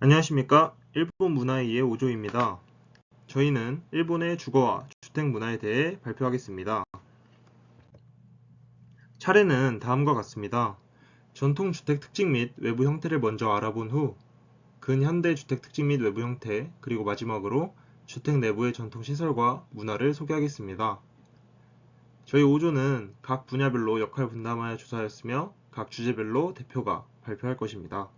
안녕하십니까? 일본 문화의 이해 오조입니다. 저희는 일본의 주거와 주택 문화에 대해 발표하겠습니다. 차례는 다음과 같습니다. 전통 주택 특징 및 외부 형태를 먼저 알아본 후 근현대 주택 특징 및 외부 형태, 그리고 마지막으로 주택 내부의 전통 시설과 문화를 소개하겠습니다. 저희 오조는 각 분야별로 역할 분담하여 조사하였으며 각 주제별로 대표가 발표할 것입니다.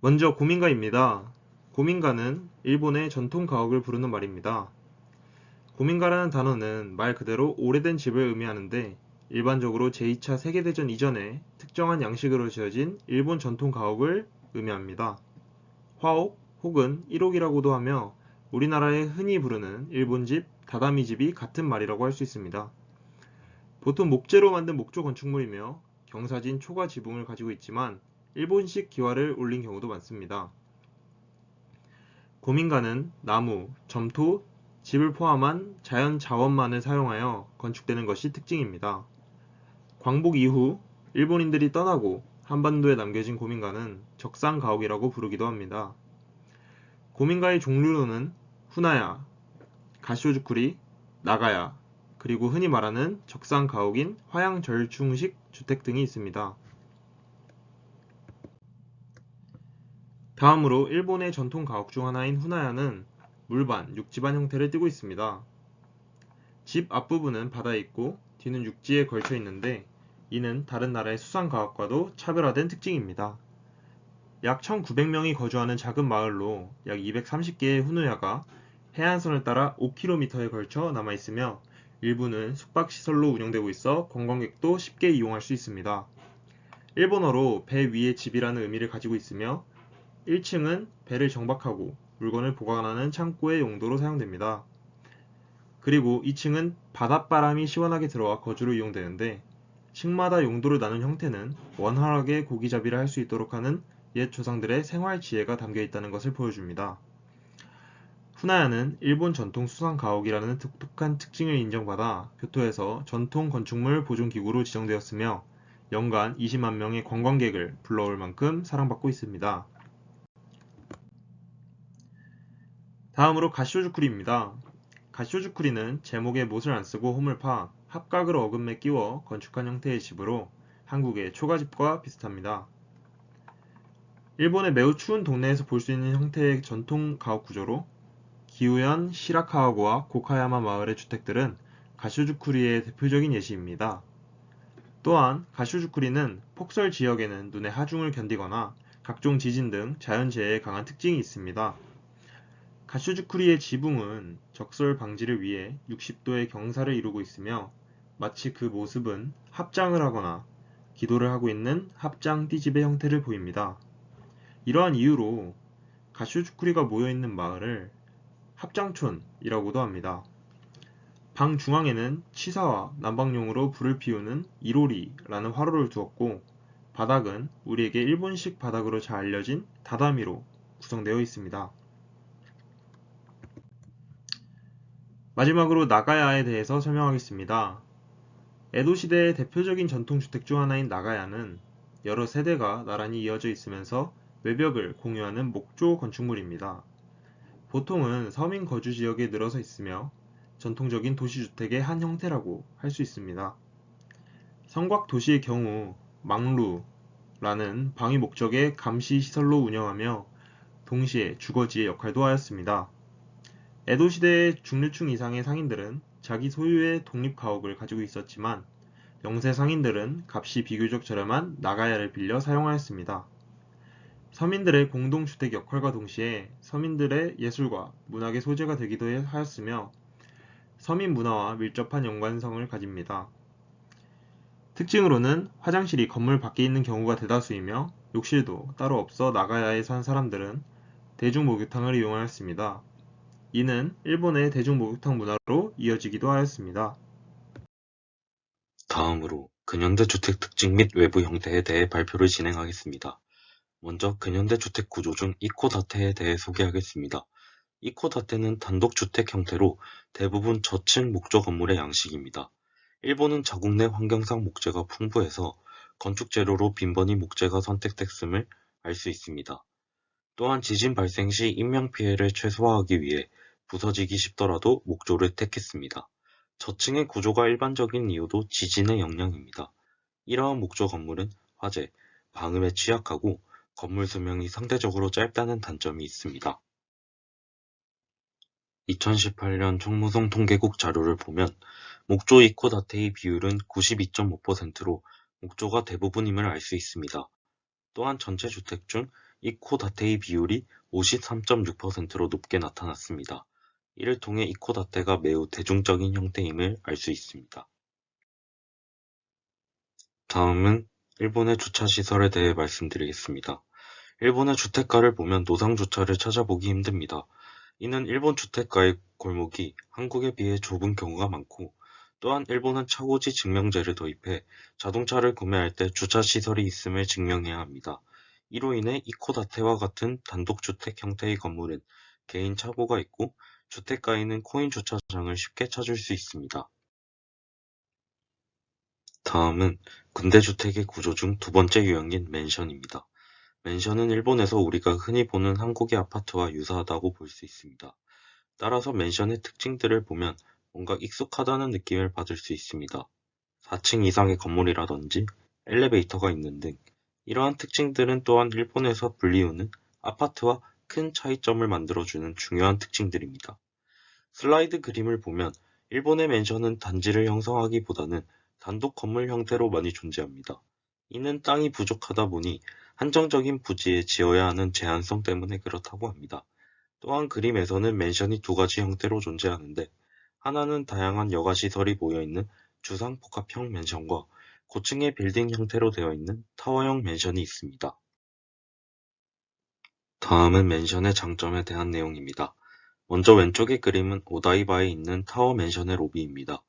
먼저 고민가입니다. 고민가는 일본의 전통 가옥을 부르는 말입니다. 고민가라는 단어는 말 그대로 오래된 집을 의미하는데, 일반적으로 제2차 세계대전 이전에 특정한 양식으로 지어진 일본 전통 가옥을 의미합니다. 화옥 혹은 일옥이라고도 하며 우리나라에 흔히 부르는 일본집, 다다미집이 같은 말이라고 할 수 있습니다. 보통 목재로 만든 목조 건축물이며 경사진 초가 지붕을 가지고 있지만 일본식 기와를 올린 경우도 많습니다. 고민가는 나무, 점토, 집을 포함한 자연 자원만을 사용하여 건축되는 것이 특징입니다. 광복 이후 일본인들이 떠나고 한반도에 남겨진 고민가는 적상가옥이라고 부르기도 합니다. 고민가의 종류로는 후나야, 가쇼주쿠리, 나가야, 그리고 흔히 말하는 적상가옥인 화양절충식 주택 등이 있습니다. 다음으로 일본의 전통 가옥 중 하나인 후나야는 물반, 육지반 형태를 띠고 있습니다. 집 앞부분은 바다에 있고 뒤는 육지에 걸쳐 있는데, 이는 다른 나라의 수상 가옥과도 차별화된 특징입니다. 약 1900명이 거주하는 작은 마을로 약 230개의 후누야가 해안선을 따라 5km에 걸쳐 남아 있으며, 일부는 숙박시설로 운영되고 있어 관광객도 쉽게 이용할 수 있습니다. 일본어로 배 위의 집이라는 의미를 가지고 있으며 1층은 배를 정박하고 물건을 보관하는 창고의 용도로 사용됩니다. 그리고 2층은 바닷바람이 시원하게 들어와 거주로 이용되는데, 층마다 용도를 나눈 형태는 원활하게 고기잡이를 할 수 있도록 하는 옛 조상들의 생활 지혜가 담겨 있다는 것을 보여줍니다. 후나야는 일본 전통 수상 가옥이라는 독특한 특징을 인정받아 교토에서 전통 건축물 보존기구로 지정되었으며 연간 20만 명의 관광객을 불러올 만큼 사랑받고 있습니다. 다음으로 가쇼주쿠리입니다. 가쇼주쿠리는 제목에 못을 안 쓰고 홈을 파 합각을 어금에 끼워 건축한 형태의 집으로 한국의 초가집과 비슷합니다. 일본의 매우 추운 동네에서 볼 수 있는 형태의 전통 가옥 구조로 기우현 시라카와고와 고카야마 마을의 주택들은 가쇼주쿠리의 대표적인 예시입니다. 또한 가쇼주쿠리는 폭설 지역에는 눈의 하중을 견디거나 각종 지진 등 자연재해에 강한 특징이 있습니다. 가쇼주쿠리의 지붕은 적설 방지를 위해 60도의 경사를 이루고 있으며, 마치 그 모습은 합장을 하거나 기도를 하고 있는 합장 띠집의 형태를 보입니다. 이러한 이유로 가쇼주쿠리가 모여있는 마을을 합장촌이라고도 합니다. 방 중앙에는 치사와 난방용으로 불을 피우는 이로리라는 화로를 두었고, 바닥은 우리에게 일본식 바닥으로 잘 알려진 다다미로 구성되어 있습니다. 마지막으로 나가야에 대해서 설명하겠습니다. 에도 시대의 대표적인 전통주택 중 하나인 나가야는 여러 세대가 나란히 이어져 있으면서 외벽을 공유하는 목조 건축물입니다. 보통은 서민 거주 지역에 늘어서 있으며 전통적인 도시주택의 한 형태라고 할 수 있습니다. 성곽 도시의 경우 망루라는 방위 목적의 감시 시설로 운영하며 동시에 주거지의 역할도 하였습니다. 에도 시대의 중류층 이상의 상인들은 자기 소유의 독립가옥을 가지고 있었지만, 영세 상인들은 값이 비교적 저렴한 나가야를 빌려 사용하였습니다. 서민들의 공동주택 역할과 동시에 서민들의 예술과 문학의 소재가 되기도 하였으며 서민 문화와 밀접한 연관성을 가집니다. 특징으로는 화장실이 건물 밖에 있는 경우가 대다수이며 욕실도 따로 없어 나가야에 산 사람들은 대중목욕탕을 이용하였습니다. 이는 일본의 대중목욕탕 문화로 이어지기도 하였습니다. 다음으로 근현대 주택 특징 및 외부 형태에 대해 발표를 진행하겠습니다. 먼저 근현대 주택 구조 중 이코다테에 대해 소개하겠습니다. 이코다테는 단독주택 형태로 대부분 저층 목조 건물의 양식입니다. 일본은 자국 내 환경상 목재가 풍부해서 건축 재료로 빈번히 목재가 선택됐음을 알 수 있습니다. 또한 지진 발생 시 인명피해를 최소화하기 위해 부서지기 쉽더라도 목조를 택했습니다. 저층의 구조가 일반적인 이유도 지진의 영향입니다. 이러한 목조 건물은 화재, 방음에 취약하고 건물 수명이 상대적으로 짧다는 단점이 있습니다. 2018년 총무성 통계국 자료를 보면 목조 이코다테의 비율은 92.5%로 목조가 대부분임을 알 수 있습니다. 또한 전체 주택 중 이코다테의 비율이 53.6%로 높게 나타났습니다. 이를 통해 이코다테가 매우 대중적인 형태임을 알 수 있습니다. 다음은 일본의 주차시설에 대해 말씀드리겠습니다. 일본의 주택가를 보면 노상 주차를 찾아보기 힘듭니다. 이는 일본 주택가의 골목이 한국에 비해 좁은 경우가 많고, 또한 일본은 차고지 증명제를 도입해 자동차를 구매할 때 주차시설이 있음을 증명해야 합니다. 이로 인해 이코다테와 같은 단독주택 형태의 건물은 개인 차고가 있고, 주택가에는 코인 주차장을 쉽게 찾을 수 있습니다. 다음은 근대주택의 구조 중 두 번째 유형인 맨션입니다. 맨션은 일본에서 우리가 흔히 보는 한국의 아파트와 유사하다고 볼 수 있습니다. 따라서 맨션의 특징들을 보면 뭔가 익숙하다는 느낌을 받을 수 있습니다. 4층 이상의 건물이라든지 엘리베이터가 있는 등 이러한 특징들은 또한 일본에서 불리우는 아파트와 큰 차이점을 만들어주는 중요한 특징들입니다. 슬라이드 그림을 보면 일본의 맨션은 단지를 형성하기보다는 단독 건물 형태로 많이 존재합니다. 이는 땅이 부족하다 보니 한정적인 부지에 지어야 하는 제한성 때문에 그렇다고 합니다. 또한 그림에서는 맨션이 두 가지 형태로 존재하는데, 하나는 다양한 여가시설이 모여있는 주상복합형 맨션과 고층의 빌딩 형태로 되어 있는 타워형 맨션이 있습니다. 다음은 맨션의 장점에 대한 내용입니다. 먼저 왼쪽의 그림은 오다이바에 있는 타워 맨션의 로비입니다.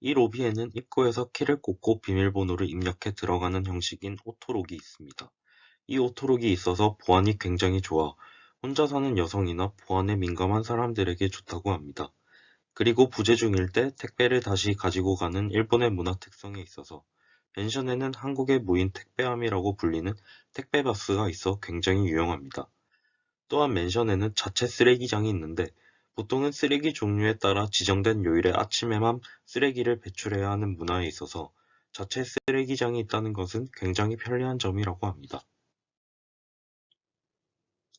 이 로비에는 입구에서 키를 꽂고 비밀번호를 입력해 들어가는 형식인 오토록이 있습니다. 이 오토록이 있어서 보안이 굉장히 좋아 혼자 사는 여성이나 보안에 민감한 사람들에게 좋다고 합니다. 그리고 부재 중일 때 택배를 다시 가지고 가는 일본의 문화 특성에 있어서 펜션에는 한국의 무인 택배함이라고 불리는 택배버스가 있어 굉장히 유용합니다. 또한 맨션에는 자체 쓰레기장이 있는데, 보통은 쓰레기 종류에 따라 지정된 요일에 아침에만 쓰레기를 배출해야 하는 문화에 있어서 자체 쓰레기장이 있다는 것은 굉장히 편리한 점이라고 합니다.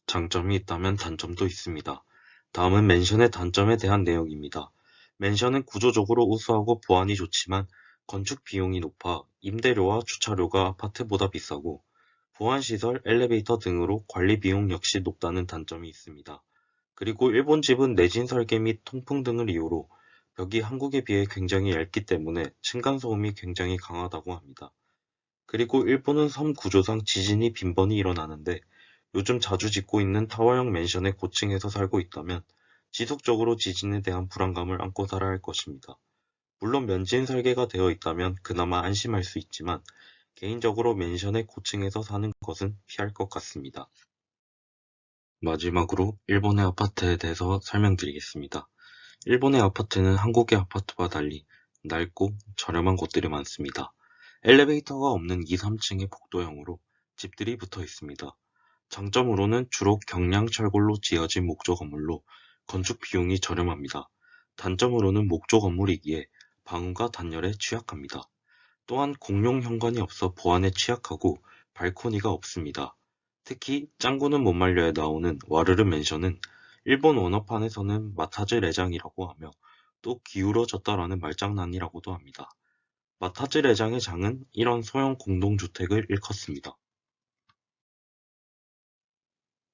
장점이 있다면 단점도 있습니다. 다음은 맨션의 단점에 대한 내용입니다. 맨션은 구조적으로 우수하고 보안이 좋지만 건축 비용이 높아 임대료와 주차료가 아파트보다 비싸고, 보안시설, 엘리베이터 등으로 관리 비용 역시 높다는 단점이 있습니다. 그리고 일본 집은 내진 설계 및 통풍 등을 이유로 벽이 한국에 비해 굉장히 얇기 때문에 층간소음이 굉장히 강하다고 합니다. 그리고 일본은 섬 구조상 지진이 빈번히 일어나는데, 요즘 자주 짓고 있는 타워형 맨션의 고층에서 살고 있다면 지속적으로 지진에 대한 불안감을 안고 살아야 할 것입니다. 물론 면진 설계가 되어 있다면 그나마 안심할 수 있지만, 개인적으로 맨션의 고층에서 사는 것은 피할 것 같습니다. 마지막으로 일본의 아파트에 대해서 설명드리겠습니다. 일본의 아파트는 한국의 아파트와 달리 낡고 저렴한 곳들이 많습니다. 엘리베이터가 없는 2, 3층의 복도형으로 집들이 붙어 있습니다. 장점으로는 주로 경량 철골로 지어진 목조 건물로 건축 비용이 저렴합니다. 단점으로는 목조 건물이기에 방음과 단열에 취약합니다. 또한 공용 현관이 없어 보안에 취약하고 발코니가 없습니다. 특히 짱구는 못 말려에 나오는 와르르 맨션은 일본 원어판에서는 마타즈 레장이라고 하며 또 기울어졌다라는 말장난이라고도 합니다. 마타즈 레장의 장은 이런 소형 공동주택을 일컫습니다.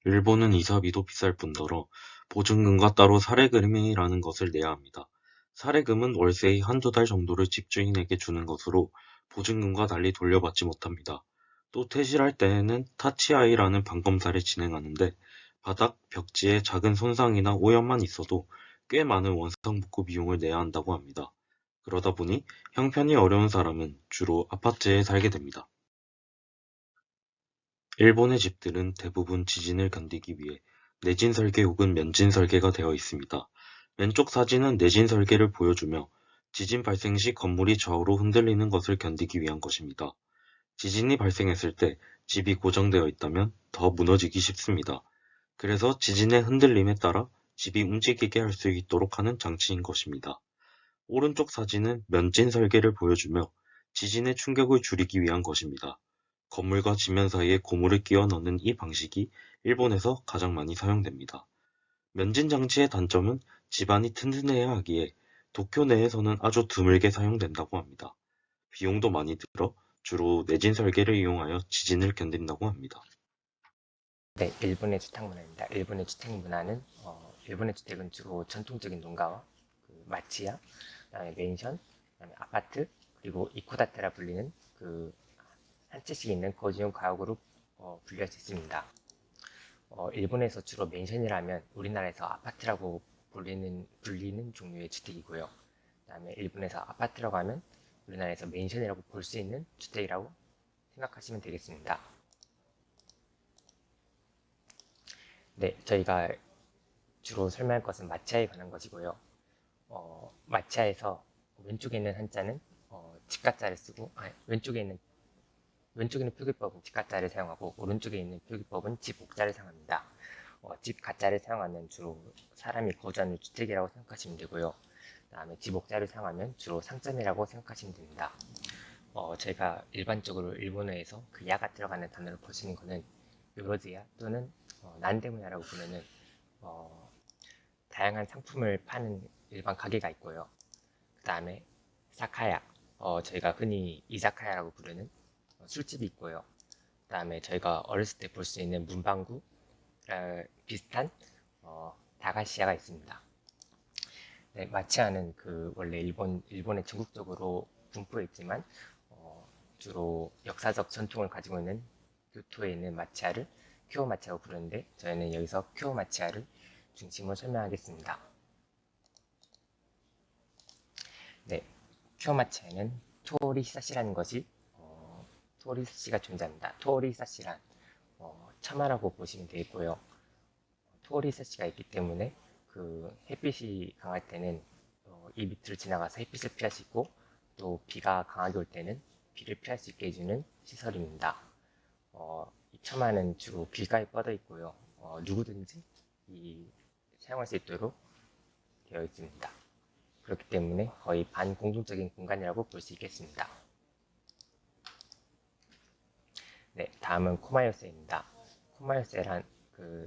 일본은 이사비도 비쌀 뿐더러 보증금과 따로 사례금이라는 것을 내야 합니다. 사례금은 월세의 한두 달 정도를 집주인에게 주는 것으로 보증금과 달리 돌려받지 못합니다. 또 퇴실할 때에는 타치아이라는 반검사를 진행하는데, 바닥, 벽지에 작은 손상이나 오염만 있어도 꽤 많은 원상복구 비용을 내야 한다고 합니다. 그러다 보니 형편이 어려운 사람은 주로 아파트에 살게 됩니다. 일본의 집들은 대부분 지진을 견디기 위해 내진 설계 혹은 면진 설계가 되어 있습니다. 왼쪽 사진은 내진 설계를 보여주며 지진 발생 시 건물이 좌우로 흔들리는 것을 견디기 위한 것입니다. 지진이 발생했을 때 집이 고정되어 있다면 더 무너지기 쉽습니다. 그래서 지진의 흔들림에 따라 집이 움직이게 할 수 있도록 하는 장치인 것입니다. 오른쪽 사진은 면진 설계를 보여주며 지진의 충격을 줄이기 위한 것입니다. 건물과 지면 사이에 고무를 끼워 넣는 이 방식이 일본에서 가장 많이 사용됩니다. 면진 장치의 단점은 집안이 튼튼해야 하기에 도쿄 내에서는 아주 드물게 사용된다고 합니다. 비용도 많이 들어 주로 내진 설계를 이용하여 지진을 견딘다고 합니다. 네, 일본의 주택 문화입니다. 일본의 주택 문화는 일본의 주택은 주로 전통적인 농가와 마치야, 그다음에 맨션, 그다음에 아파트, 그리고 이코다테라 불리는 한 채씩 있는 거주용 가옥으로 분류할 수 있습니다. 일본에서 주로 맨션이라면 우리나라에서 아파트라고 불리는 종류의 주택이고요. 그다음에 일본에서 아파트라고 하면 우리나라에서 맨션이라고 볼 수 있는 주택이라고 생각하시면 되겠습니다. 네, 저희가 주로 설명할 것은 마치아에 관한 것이고요. 마치아에서 왼쪽에 있는 한자는 집가자를 쓰고, 왼쪽에 있는 표기법은 집가자를 사용하고, 오른쪽에 있는 표기법은 집옥자를 사용합니다. 집가자를 사용하면 주로 사람이 거주하는 주택이라고 생각하시면 되고요. 그다음에 집옥자를 사용하면 주로 상점이라고 생각하시면 됩니다. 저희가 일반적으로 일본어에서 그 야가 들어가는 단어를 볼 수 있는 것은 요로즈야 또는 난데문야라고 부르는 다양한 상품을 파는 일반 가게가 있고요. 그 다음에 사카야, 저희가 흔히 이자카야라고 부르는 술집이 있고요. 그 다음에 저희가 어렸을 때 볼 수 있는 문방구 비슷한 다가시야가 있습니다. 네, 마치아는 원래 일본의 전국적으로 분포해 있지만 주로 역사적 전통을 가지고 있는 교토에 있는 마치아를 쿄 마치아라고 부르는데 저희는 여기서 쿄 마치아를 중심으로 설명하겠습니다. 네, 쿄 마치아에는 토리 히사시라는 것이 토리 히사시가 존재합니다. 토리 히사시란 처마라고 보시면 되겠고요. 토리 히사시가 있기 때문에 햇빛이 강할 때는 이 밑을 지나가서 햇빛을 피할 수 있고 또 비가 강하게 올 때는 비를 피할 수 있게 해주는 시설입니다. 이 처마는 주로 길가에 뻗어 있고요. 누구든지 사용할 수 있도록 되어 있습니다. 그렇기 때문에 거의 반공동적인 공간이라고 볼 수 있겠습니다. 네, 다음은 코마요세입니다. 코마요세란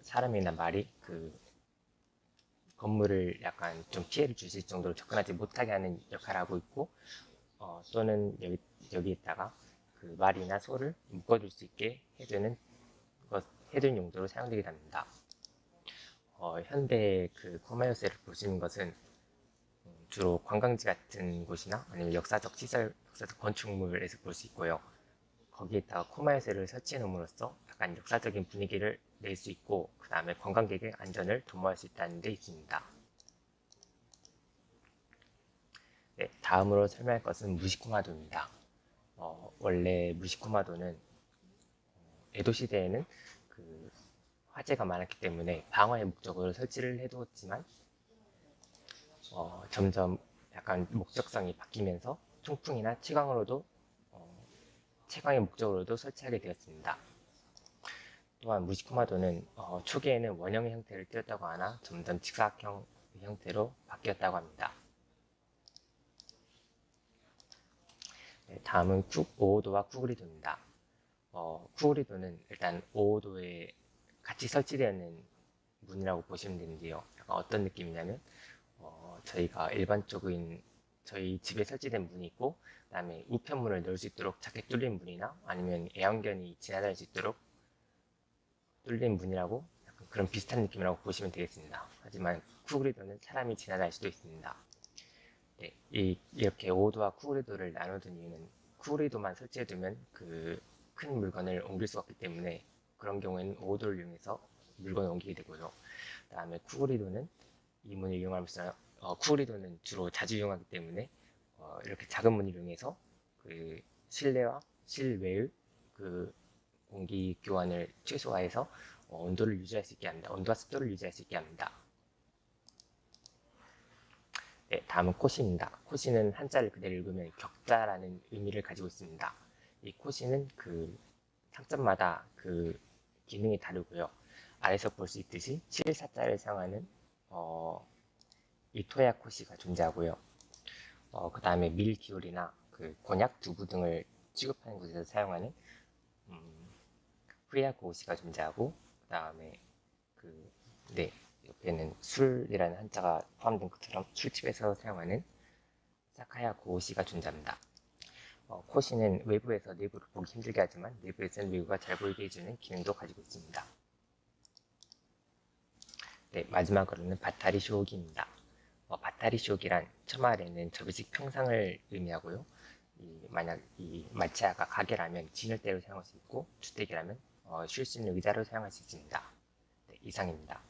사람이나 말이 건물을 약간 좀 피해를 주실 정도로 접근하지 못하게 하는 역할을 하고 있고 또는 여기에다가 말이나 소를 묶어줄 수 있게 해주는 용도로 사용되게 됩니다. 현대 코마요세를 보시는 것은 주로 관광지 같은 곳이나 아니면 역사적 시설, 역사적 건축물에서 볼 수 있고요. 거기에다가 코마요세를 설치해 놓음으로써 약간 역사적인 분위기를 낼 수 있고 그 다음에 관광객의 안전을 도모할 수 있다는 데 있습니다. 네, 다음으로 설명할 것은 무시코마도입니다. 원래 무시코마도는 에도 시대에는 화재가 많았기 때문에 방어의 목적으로 설치를 해두었지만 점점 약간 목적성이 바뀌면서 통풍이나 채광의 목적으로도 설치하게 되었습니다. 또한 무시코마도는 초기에는 원형의 형태를 띄었다고 하나 점점 직사각형 형태로 바뀌었다고 합니다. 네, 다음은 오오도와 쿠구리도입니다. 쿠구리도는 일단 오오도에 같이 설치되어 있는 문이라고 보시면 되는데요. 약간 어떤 느낌이냐면 저희가 일반적인 저희 집에 설치된 문이 있고 그 다음에 우편물을 넣을 수 있도록 작게 뚫린 문이나 아니면 애완견이 지나다닐 수 있도록 뚫린 문이라고 약간 그런 비슷한 느낌이라고 보시면 되겠습니다. 하지만 쿠그리도는 사람이 지나다닐 수도 있습니다. 네, 이렇게 오도와 쿠그리도를 나눠둔 이유는 쿠그리도만 설치해두면 큰 물건을 옮길 수가 없기 때문에 그런 경우에는 오도를 이용해서 물건을 옮기게 되고요. 그 다음에 쿠그리도는 이 문을 이용하면서 쿠그리도는 주로 자주 이용하기 때문에 이렇게 작은 문을 이용해서 실내와 실외의 공기 교환을 최소화해서 온도를 유지할 수 있게 합니다. 온도와 습도를 유지할 수 있게 합니다. 네, 다음은 코시입니다. 코시는 한자를 그대로 읽으면 격자라는 의미를 가지고 있습니다. 이 코시는 그 상점마다 그 기능이 다르고요. 아래서 볼 수 있듯이 실사자를 사용하는 이토야 코시가 존재하고요. 그 다음에 밀 기울이나 그 곤약 두부 등을 취급하는 곳에서 사용하는 후야 고시가 존재하고, 그 다음에 네, 옆에는 술이라는 한자가 포함된 것처럼 술집에서 사용하는 사카야 고시가 존재합니다. 코시는 외부에서 내부를 보기 힘들게 하지만 내부에서는 외부가 잘 보이게 해주는 기능도 가지고 있습니다. 네, 마지막으로는 바타리 쇼기입니다. 바타리 쇼기란 처말에는 접이식 평상을 의미하고요. 만약 이 마차가 가게라면 진열대로 사용할 수 있고, 주택이라면 쉴 수 있는 의자로 사용할 수 있습니다. 네, 이상입니다.